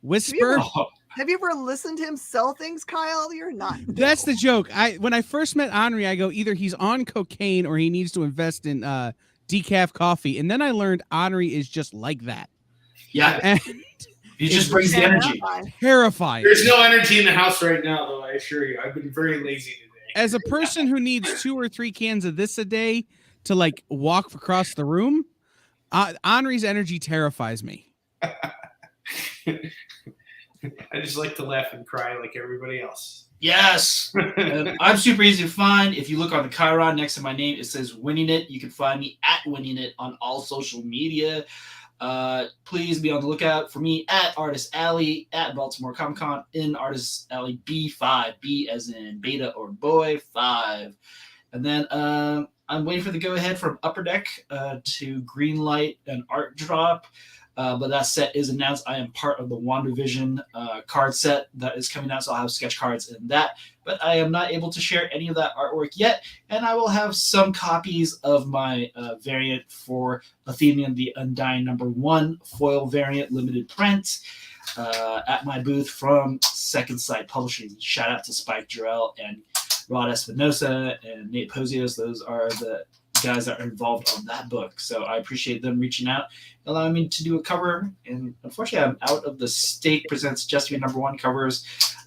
Whisper? Have you ever listened to him sell things, Kyle? You're not. That's the joke. When I first met Henri, I go, either he's on cocaine or he needs to invest in decaf coffee. And then I learned Henri is just like that. Yeah. And He just brings the energy. terrifying. There's no energy in the house right now, though, I assure you. I've been very lazy today. As a person who needs 2 or 3 cans of this a day to like walk across the room, Henri's energy terrifies me. I just like to laugh and cry like everybody else. Yes. I'm super easy to find. If you look on the Chiron next to my name, it says Winning It. You can find me at Winning It on all social media. Please be on the lookout for me at Artist Alley, at Baltimore Comic Con, in Artist Alley B5, B as in beta or boy 5. And then I'm waiting for the go ahead from Upper Deck to greenlight an art drop. But that set is announced. I am part of the WandaVision card set that is coming out, so I'll have sketch cards in that. But I am not able to share any of that artwork yet, and I will have some copies of my variant for Athenian the Undying #1 foil variant limited print at my booth from Second Sight Publishing. Shout out to Spike Jarrell and Rod Espinosa and Nate Posios. Those are the guys that are involved on that book. So I appreciate them reaching out, allowing me to do a cover. And unfortunately, I'm out of the State Presents Just Be #1 covers.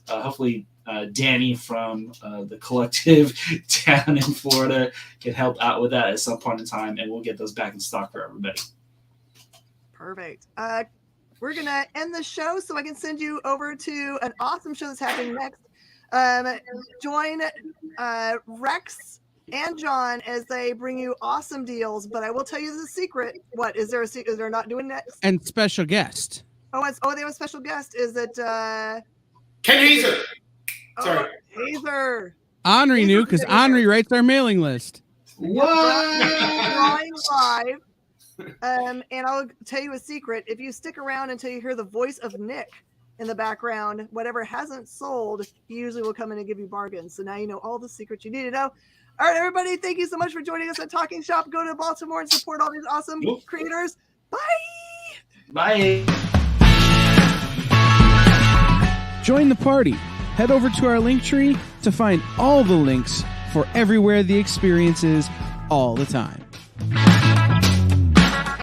Hopefully, Danny from the collective down in Florida can help out with that at some point in time, and we'll get those back in stock for everybody. Perfect. We're going to end the show so I can send you over to an awesome show that's happening next. Join Rex and John as they bring you awesome deals. But I will tell you the secret. What is there? Is there not doing next? And special guest. Oh, they have a special guest. Is it Ken Hazer? Sorry, Hazer. Henri knew because Henri writes our mailing list. What? Drawing live. And I'll tell you a secret. If you stick around until you hear the voice of Nick in the background, whatever hasn't sold, he usually will come in and give you bargains. So now you know all the secrets you need to know. All right, everybody, thank you so much for joining us at Talking Shop. Go to Baltimore and support all these awesome creators. Bye. Bye. Join the party. Head over to our link tree to find all the links for everywhere the experience is all the time.